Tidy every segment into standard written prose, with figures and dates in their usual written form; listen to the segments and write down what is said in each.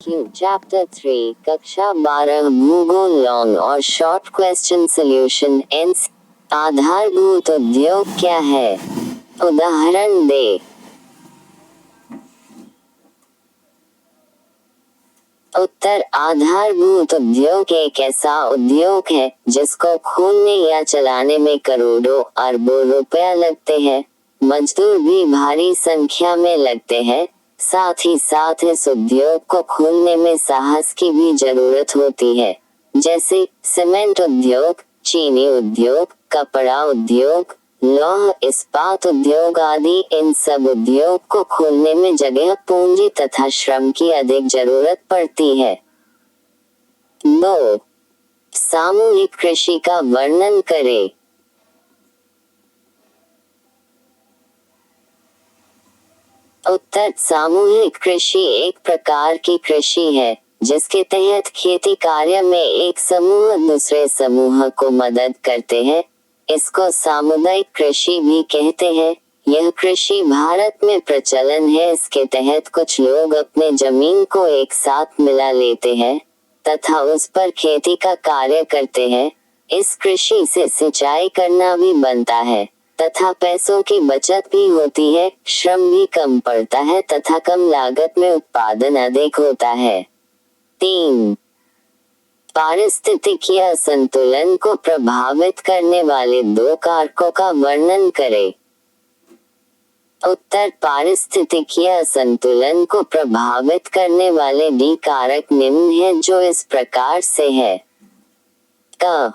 Chapter 3 कक्षा 12 भूगोल long और शॉर्ट क्वेश्चन सॉल्यूशन एंस आधारभूत उद्योग क्या है? उदाहरण दे। उत्तर आधारभूत उद्योग एक ऐसा उद्योग है जिसको खोलने या चलाने में करोड़ों अरबों रुपया लगते हैं। मजदूर भी भारी संख्या में लगते हैं। साथ ही साथ इस उद्योग को खोलने में साहस की भी जरूरत होती है, जैसे सीमेंट उद्योग, चीनी उद्योग, कपड़ा उद्योग, लौह इस्पात उद्योग आदि। इन सब उद्योग को खोलने में जगह, पूंजी तथा श्रम की अधिक जरूरत पड़ती है। 2. सामूहिक कृषि का वर्णन करें। उत्तर सामूहिक कृषि एक प्रकार की कृषि है जिसके तहत खेती कार्य में एक समूह दूसरे समूह को मदद करते हैं। इसको सामुदायिक कृषि भी कहते हैं। यह कृषि भारत में प्रचलन है। इसके तहत कुछ लोग अपने जमीन को एक साथ मिला लेते हैं तथा उस पर खेती का कार्य करते हैं। इस कृषि से सिंचाई करना भी बनता है तथा पैसों की बचत भी होती है, श्रम भी कम पड़ता है तथा कम लागत में उत्पादन अधिक होता है। 3. पारिस्थितिकीय संतुलन को प्रभावित करने वाले 2 कारकों का वर्णन करें। उत्तर पारिस्थितिकीय संतुलन को प्रभावित करने वाले डी कारक निम्न हैं जो इस प्रकार से है। क.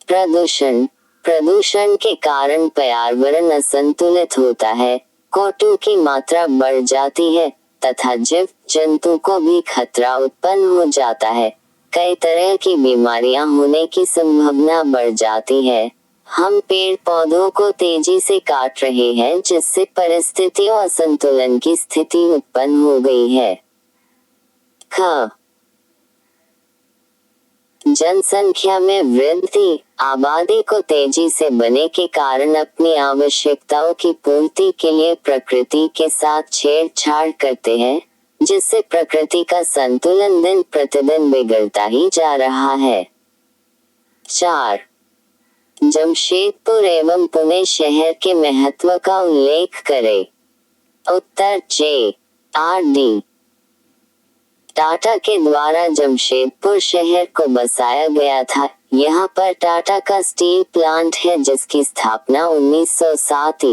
प्रदूषण। प्रदूषण के कारण पर्यावरण असंतुलित होता है, CO2 की मात्रा बढ़ जाती है तथा जीव जंतु को भी खतरा उत्पन्न हो जाता है। कई तरह की बीमारियां होने की संभावना बढ़ जाती है। हम पेड़ पौधों को तेजी से काट रहे हैं जिससे परिस्थितियों असंतुलन की स्थिति उत्पन्न हो गई है। ख. जनसंख्या में वृद्धि। आबादी को तेजी से बढ़ने के कारण अपनी आवश्यकताओं की पूर्ति के लिए प्रकृति के साथ छेड़छाड़ करते हैं, जिससे प्रकृति का संतुलन दिन प्रतिदिन बिगड़ता ही जा रहा है। 4. जमशेदपुर एवं पुणे शहर के महत्व का उल्लेख करें। उत्तर J.R.D. टाटा के द्वारा जमशेदपुर शहर को बसाया गया था। यहाँ पर टाटा का स्टील प्लांट है जिसकी स्थापना 1907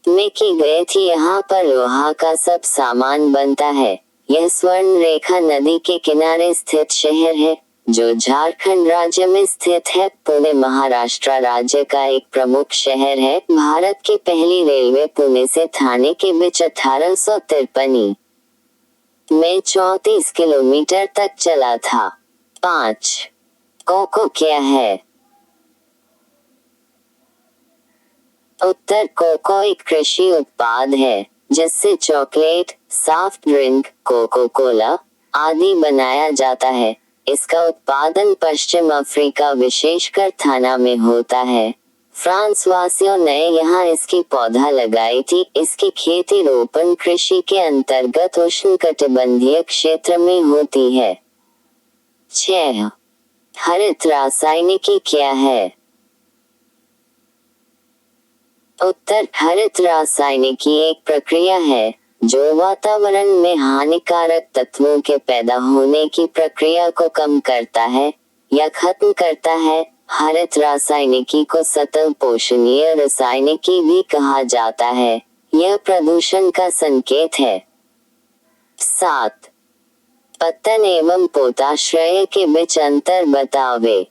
में की गई थी। यहाँ पर लोहा का सब सामान बनता है। यह स्वर्ण रेखा नदी के किनारे स्थित शहर है जो झारखंड राज्य में स्थित है। पुणे महाराष्ट्र राज्य का एक प्रमुख शहर है। भारत की पहली रेलवे पुणे से ठाणे के बीच 1853 में 34 किलोमीटर तक चला था। 5. कोको क्या है? उत्तर कोको एक कृषि उत्पाद है जिससे chocolate, soft drink, Coca Cola आदि बनाया जाता है। इसका उत्पादन पश्चिम अफ्रीका विशेषकर घाना में होता है। फ्रांस वासियों ने यहाँ इसकी पौधा लगाई थी। इसकी खेती रोपण कृषि के अंतर्गत उष्णकटिबंधीय क्षेत्र में होती है। 6. हरित रासायनिकी क्या है? उत्तर हरित रासायनिकी एक प्रक्रिया है जो वातावरण में हानिकारक तत्वों के पैदा होने की प्रक्रिया को कम करता है या खत्म करता है। हरित रासायनिकी को सतह पोषणीय रासायनिकी भी कहा जाता है। यह प्रदूषण का संकेत है। 7. पत्तन एवं पोताश्रय के बीच अंतर बतावे।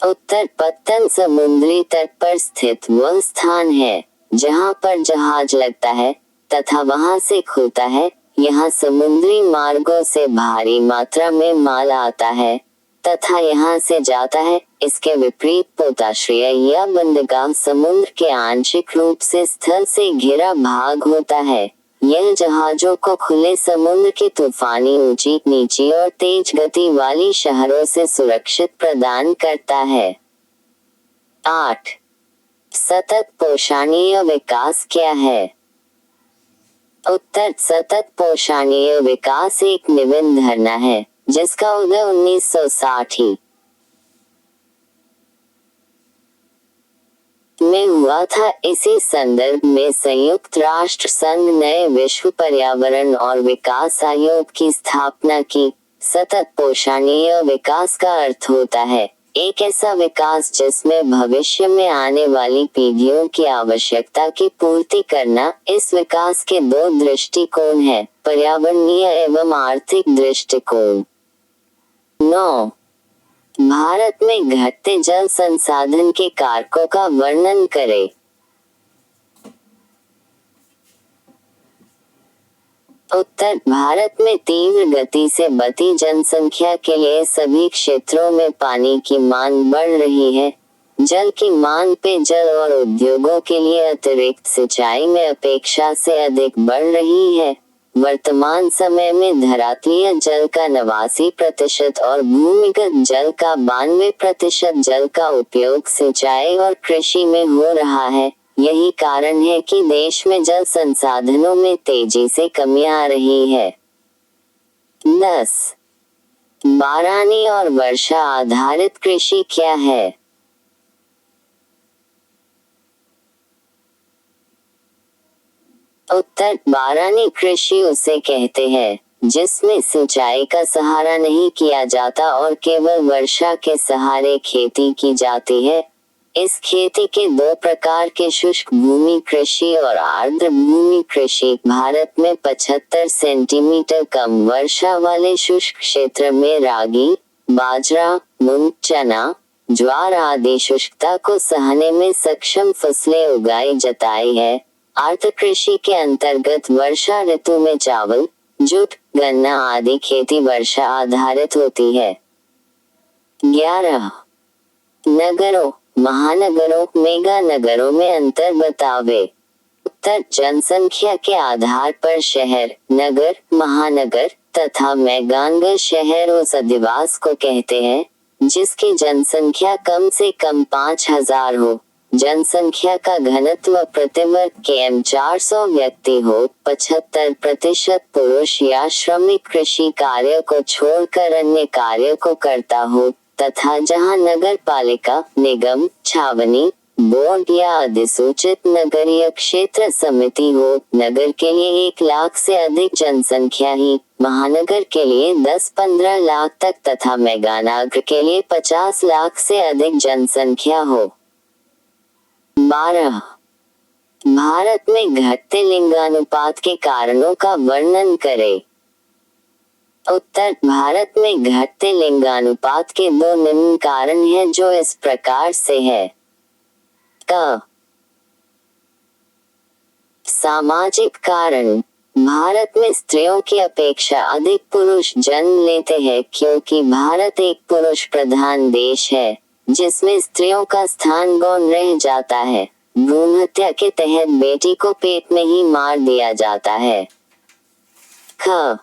उत्तर पत्तन समुद्री तट पर स्थित वह स्थान है जहां पर जहाज लगता है तथा वहां से खुलता है। यहाँ समुद्री मार्गों से भारी मात्रा में माल आता है तथा यहाँ से जाता है। इसके विपरीत पोताश्रय या बंदरगाह समुद्र के आंशिक रूप से स्थल से घिरा भाग होता है। यह जहाजों को खुले समुद्र की तूफानी ऊंची नीची और तेज गति वाली शहरों से सुरक्षित प्रदान करता है। 8. सतत पोषणीय विकास क्या है? उत्तर, सतत पोषणीय विकास एक नवीन धारणा है जिसका उदय 1960 में हुआ था। इसी संदर्भ में संयुक्त राष्ट्र संघ नए विश्व पर्यावरण और विकास आयोग की स्थापना की। सतत पोषणीय विकास का अर्थ होता है एक ऐसा विकास जिसमें भविष्य में आने वाली पीढ़ियों की आवश्यकता की पूर्ति करना। इस विकास के दो दृष्टिकोण हैं, पर्यावरणीय एवं आर्थिक दृष्टिकोण। 9. भारत में घटते जल संसाधन के कारकों का वर्णन करें। उत्तर, भारत में तीव्र गति से बढ़ती जनसंख्या के लिए सभी क्षेत्रों में पानी की मांग बढ़ रही है। जल की मांग पेयजल और उद्योगों के लिए अतिरिक्त सिंचाई में अपेक्षा से अधिक बढ़ रही है। वर्तमान समय में धरातलीय जल का 89% और भूमिगत जल का 92% जल का उपयोग सिंचाई और कृषि में हो रहा है। यही कारण है कि देश में जल संसाधनों में तेजी से कमी आ रही है। 10. बारानी और वर्षा आधारित कृषि क्या है? उत्तर, बारानी कृषि उसे कहते हैं जिसमें सिंचाई का सहारा नहीं किया जाता और केवल वर्षा के सहारे खेती की जाती है। इस खेती के दो प्रकार के शुष्क भूमि कृषि और आर्द्र भूमि कृषि। भारत में 75 सेंटीमीटर कम वर्षा वाले शुष्क क्षेत्र में रागी, बाजरा, मूंग, चना, ज्वार आदि शुष्कता को सहने में सक्षम फसलें उगाई जाती है। आर्द्र कृषि के अंतर्गत वर्षा ऋतु में चावल, जूट, गन्ना आदि खेती वर्षा आधारित होती है। 11. नगरों, महानगरों, मेगा नगरों में अंतर बतावे। उत्तर, जनसंख्या के आधार पर शहर, नगर, महानगर तथा मेगानगर शहर उस अधिवास को कहते हैं जिसकी जनसंख्या कम से कम 5000 हो, जनसंख्या का घनत्व प्रति वर्ग km 400 व्यक्ति हो, 75% पुरुष या श्रमिक कृषि कार्य को छोड़कर अन्य कार्य को करता हो, तथा जहां नगर पालिका, निगम, छावनी, बोर्ड या अधिसूचित नगरीय क्षेत्र समिति हो। नगर के लिए 1 लाख से अधिक जनसंख्या ही, महानगर के लिए 10-15 लाख तक तथा मेगानगर के लिए 50 लाख से अधिक जनसंख्या हो। 12. भारत में घटते लिंगानुपात के कारणों का वर्णन करें। उत्तर, भारत में घटते लिंगानुपात के दो निम्न कारण हैं जो इस प्रकार से है। क. सामाजिक कारण, भारत में स्त्रियों की अपेक्षा अधिक पुरुष जन्म लेते हैं क्योंकि भारत एक पुरुष प्रधान देश है जिसमें स्त्रियों का स्थान गौण रह जाता है। भ्रूण हत्या के तहत बेटी को पेट में ही मार दिया जाता है। ख.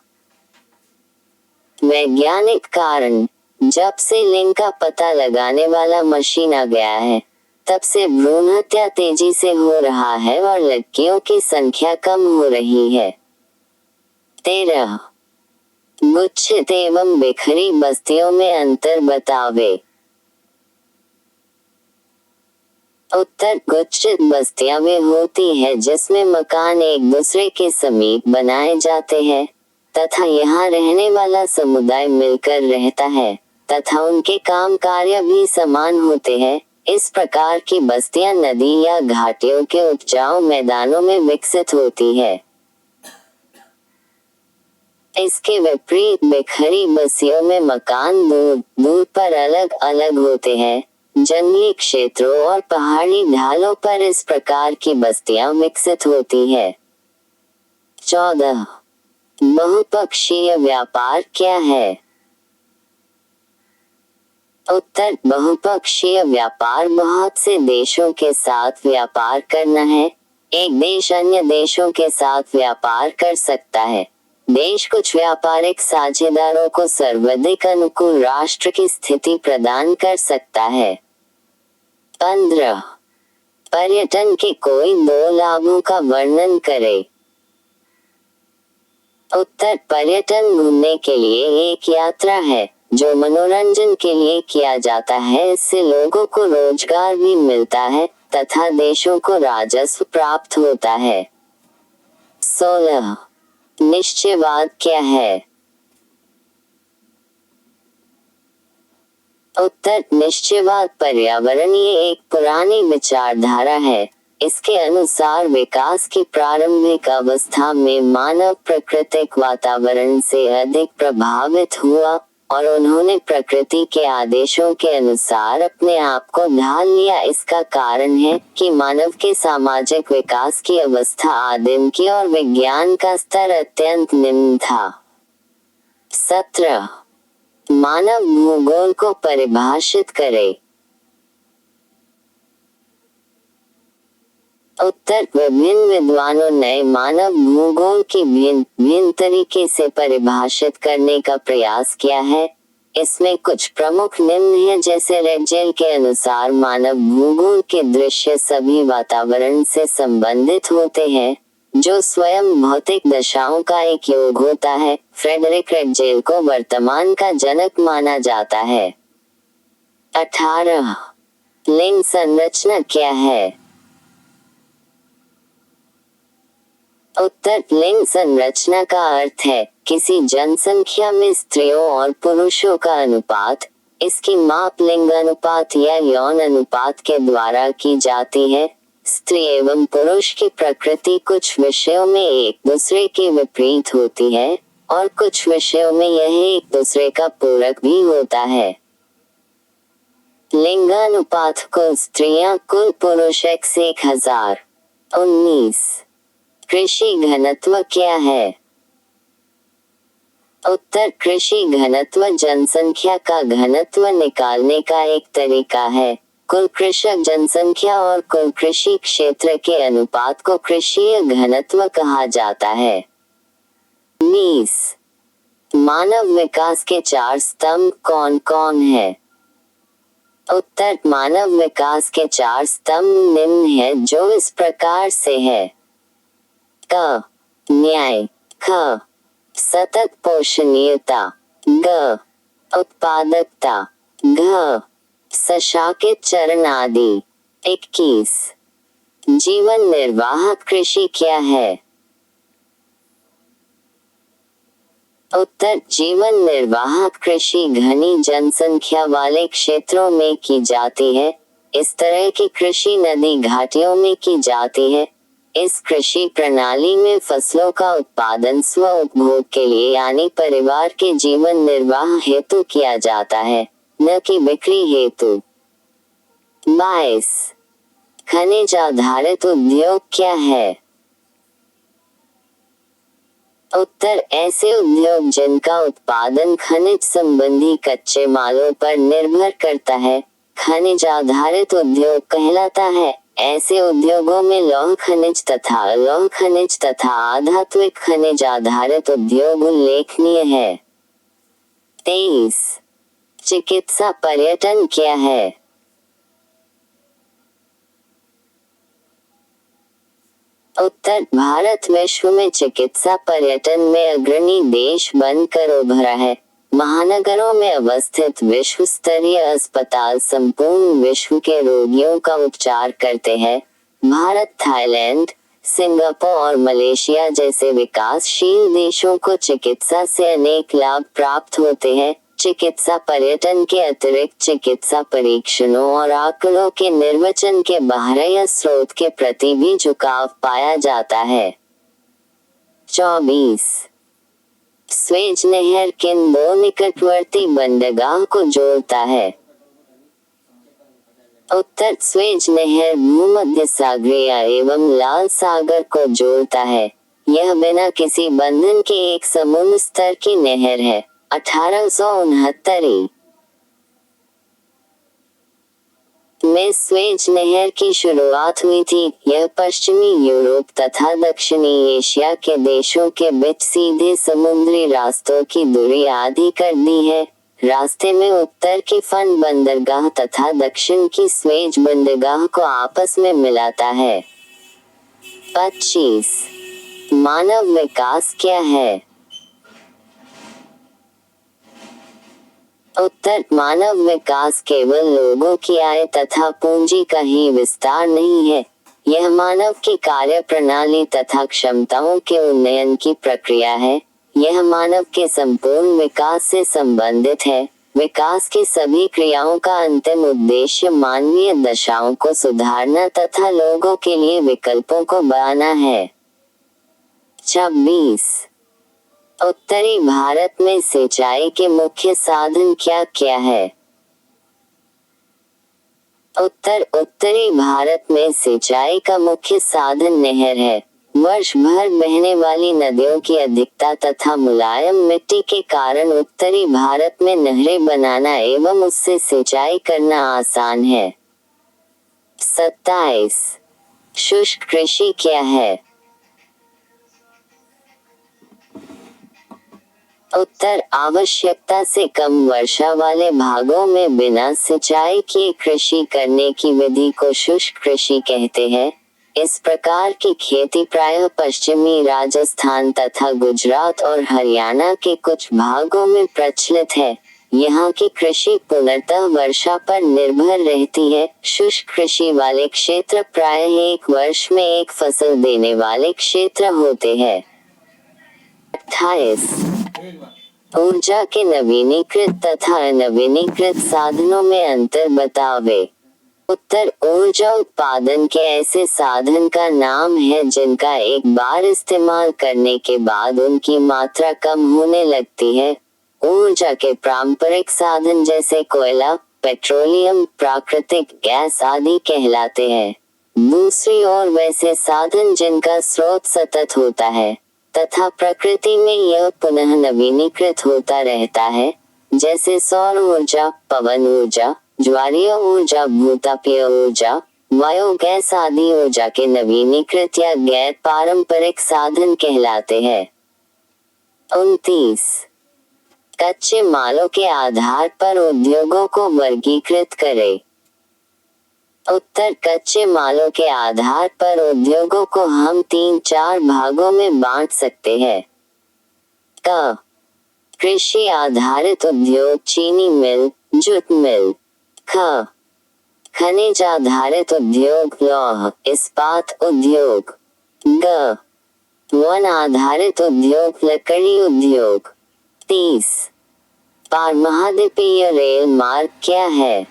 वैज्ञानिक कारण, जब से लिंग का पता लगाने वाला मशीन आ गया है तब से भ्रूण हत्या तेजी से हो रहा है और लड़कियों की संख्या कम हो रही है। 13. गुच्छित एवं बिखरी बस्तियों में अंतर बतावे। उत्तर, गुच्छित बस्तियां वे होती है जिसमें मकान एक दूसरे के समीप बनाए जाते हैं तथा यहाँ रहने वाला समुदाय मिलकर रहता है तथा उनके काम कार्य भी समान होते हैं। इस प्रकार की बस्तियां नदी या घाटियों के उपजाऊ मैदानों में विकसित होती है। इसके विपरीत बिखरी बस्तियों में मकान दूर दूर पर अलग अलग होते हैं। जंगली क्षेत्रों और पहाड़ी ढालों पर इस प्रकार की बस्तियां विकसित होती है। 14. बहुपक्षीय व्यापार क्या है? उत्तर, बहुपक्षीय व्यापार बहुत से देशों के साथ व्यापार करना है। एक देश अन्य देशों के साथ व्यापार कर सकता है। देश कुछ व्यापारिक साझेदारों को सर्वाधिक अनुकूल राष्ट्र की स्थिति प्रदान कर सकता है। 15. पर्यटन के कोई 2 लाभों का वर्णन करें। उत्तर, पर्यटन घूमने के लिए एक यात्रा है जो मनोरंजन के लिए किया जाता है। इससे लोगों को रोजगार भी मिलता है तथा देशों को राजस्व प्राप्त होता है। 16. निश्चयवाद क्या है? उत्तर, निश्चयवाद पर्यावरणीय एक पुरानी विचारधारा है। इसके अनुसार विकास की प्रारंभिक अवस्था में मानव प्राकृतिक वातावरण से अधिक प्रभावित हुआ और उन्होंने प्रकृति के आदेशों के अनुसार अपने आप को ढाल लिया। इसका कारण है कि मानव के सामाजिक विकास की अवस्था आदिम की और विज्ञान का स्तर अत्यंत निम्न था। 17. मानव भूगोल को परिभाषित करें। उत्तर, विभिन्न विद्वानों ने मानव भूगोल की भिन्न तरीके से परिभाषित करने का प्रयास किया है। इसमें कुछ प्रमुख निम्न हैं, जैसे रेडजेल के अनुसार मानव भूगोल के दृश्य सभी वातावरण से संबंधित होते हैं जो स्वयं भौतिक दशाओं का एक योग होता है। फ्रेडरिक रेडजेल को वर्तमान का जनक माना जाता है। 18. लिंग संरचना क्या है? उत्तर, लिंग संरचना का अर्थ है किसी जनसंख्या में स्त्रियों और पुरुषों का अनुपात। इसकी माप लिंग अनुपात या यौन अनुपात के द्वारा की जाती है। स्त्री एवं पुरुष की प्रकृति कुछ विषयों में एक दूसरे के विपरीत होती है और कुछ विषयों में यह एक दूसरे का पूरक भी होता है। लिंगानुपात कुल स्त्रियां कुल पुरुष x 1000। 19. कृषि घनत्व क्या है? उत्तर, कृषि घनत्व जनसंख्या का घनत्व निकालने का एक तरीका है। कुल कृषक जनसंख्या और कुल कृषि क्षेत्र के अनुपात को कृषीय घनत्व कहा जाता है। 20. मानव विकास के 4 स्तंभ कौन कौन है? उत्तर, मानव विकास के 4 स्तंभ निम्न है जो इस प्रकार से है। क. न्याय। ख. सतत पोषणीयता। ग. उत्पादकता। घ. सशाकित चरण आदि। 21. जीवन निर्वाह कृषि क्या है? उत्तर, जीवन निर्वाह कृषि घनी जनसंख्या वाले क्षेत्रों में की जाती है। इस तरह की कृषि नदी घाटियों में की जाती है। इस कृषि प्रणाली में फसलों का उत्पादन स्व उपभोग के लिए यानी परिवार के जीवन निर्वाह हेतु किया जाता है, न कि बिक्री हेतु। 22. खनिज आधारित उद्योग क्या है? उत्तर, ऐसे उद्योग जिनका उत्पादन खनिज संबंधी कच्चे मालों पर निर्भर करता है खनिज आधारित उद्योग कहलाता है। ऐसे उद्योगों में लौह खनिज तथा अलौह खनिज तथा अधात्विक खनिज आधारित उद्योग उल्लेखनीय है। 23. चिकित्सा पर्यटन क्या है? उत्तर, भारत विश्व में चिकित्सा पर्यटन में अग्रणी देश बनकर उभरा है। महानगरों में अवस्थित विश्व स्तरीय अस्पताल संपूर्ण विश्व के रोगियों का उपचार करते हैं। भारत, थाईलैंड, सिंगापुर और मलेशिया जैसे विकासशील देशों को चिकित्सा से अनेक लाभ प्राप्त होते हैं। चिकित्सा पर्यटन के अतिरिक्त चिकित्सा परीक्षणों और आंकड़ों के निर्वचन के बाह्य स्रोत के प्रति भी झुकाव पाया जाता है। 24. स्वेज नहर किन 2 निकटवर्ती बंदरगाह को जोड़ता है? उत्तर, स्वेज नहर भूमध्य सागरीय एवं लाल सागर को जोड़ता है। यह बिना किसी बंधन के एक समुद्र स्तर की नहर है। 1869 में स्वेज नहर की शुरुआत हुई थी। यह पश्चिमी यूरोप तथा दक्षिणी एशिया के देशों के बीच सीधे समुद्री रास्तों की दूरी आधी कर दी है। रास्ते में उत्तर की फन बंदरगाह तथा दक्षिण की स्वेज बंदरगाह को आपस में मिलाता है। 25. मानव विकास क्या है? उत्तर: मानव विकास केवल लोगों की आय तथा पूंजी का ही विस्तार नहीं है, यह मानव की कार्य प्रणाली तथा क्षमताओं के उन्नयन की प्रक्रिया है। यह मानव के संपूर्ण विकास से संबंधित है। विकास की सभी क्रियाओं का अंतिम उद्देश्य मानवीय दशाओं को सुधारना तथा लोगों के लिए विकल्पों को बढ़ाना है। 26. उत्तरी भारत में सिंचाई के मुख्य साधन क्या क्या है? उत्तर: उत्तरी भारत में सिंचाई का मुख्य साधन नहर है। वर्ष भर बहने वाली नदियों की अधिकता तथा मुलायम मिट्टी के कारण उत्तरी भारत में नहरें बनाना एवं उससे सिंचाई करना आसान है। 27. शुष्क कृषि क्या है? उत्तर: आवश्यकता से कम वर्षा वाले भागों में बिना सिंचाई किए कृषि करने की विधि को शुष्क कृषि कहते हैं। इस प्रकार की खेती प्रायः पश्चिमी राजस्थान तथा गुजरात और हरियाणा के कुछ भागों में प्रचलित है। यहाँ की कृषि पूर्णतः वर्षा पर निर्भर रहती है। शुष्क कृषि वाले क्षेत्र प्रायः एक वर्ष में एक फसल देने वाले क्षेत्र होते हैं। 28. ऊर्जा के नवीनीकृत तथा अनवीनीकृत साधनों में अंतर बतावे। उत्तर: ऊर्जा उत्पादन के ऐसे साधन का नाम है जिनका एक बार इस्तेमाल करने के बाद उनकी मात्रा कम होने लगती है। ऊर्जा के पारंपरिक साधन जैसे कोयला, पेट्रोलियम, प्राकृतिक गैस आदि कहलाते हैं। दूसरी ओर वैसे साधन जिनका स्रोत सतत होता है तथा प्रकृति में यह पुनः नवीनीकृत होता रहता है, जैसे सौर ऊर्जा, पवन ऊर्जा, ज्वारीय ऊर्जा, भूतापीय ऊर्जा, बायोगैस आदि ऊर्जा के नवीनीकृत या गैर पारंपरिक साधन कहलाते हैं। 29. कच्चे मालों के आधार पर उद्योगों को वर्गीकृत करें। उत्तर: कच्चे मालों के आधार पर उद्योगों को हम 3-4 भागों में बांट सकते हैं। क. कृषि आधारित उद्योग, चीनी मिल, जूट मिल। ख. खनिज आधारित उद्योग, लौह इस्पात उद्योग। ग. वन आधारित उद्योग, लकड़ी उद्योग। 30. पारमहाद्वीपीय रेल मार्ग क्या है?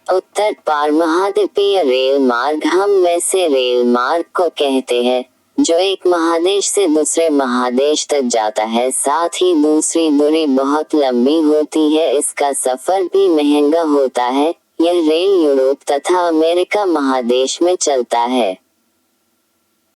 उत्तर: पारमहाद्वीपीय रेल मार्ग हम वैसे रेल मार्ग को कहते हैं जो एक महादेश से दूसरे महादेश तक जाता है, साथ ही दूसरी दूरी बहुत लंबी होती है। इसका सफर भी महंगा होता है। यह रेल यूरोप तथा अमेरिका महादेश में चलता है।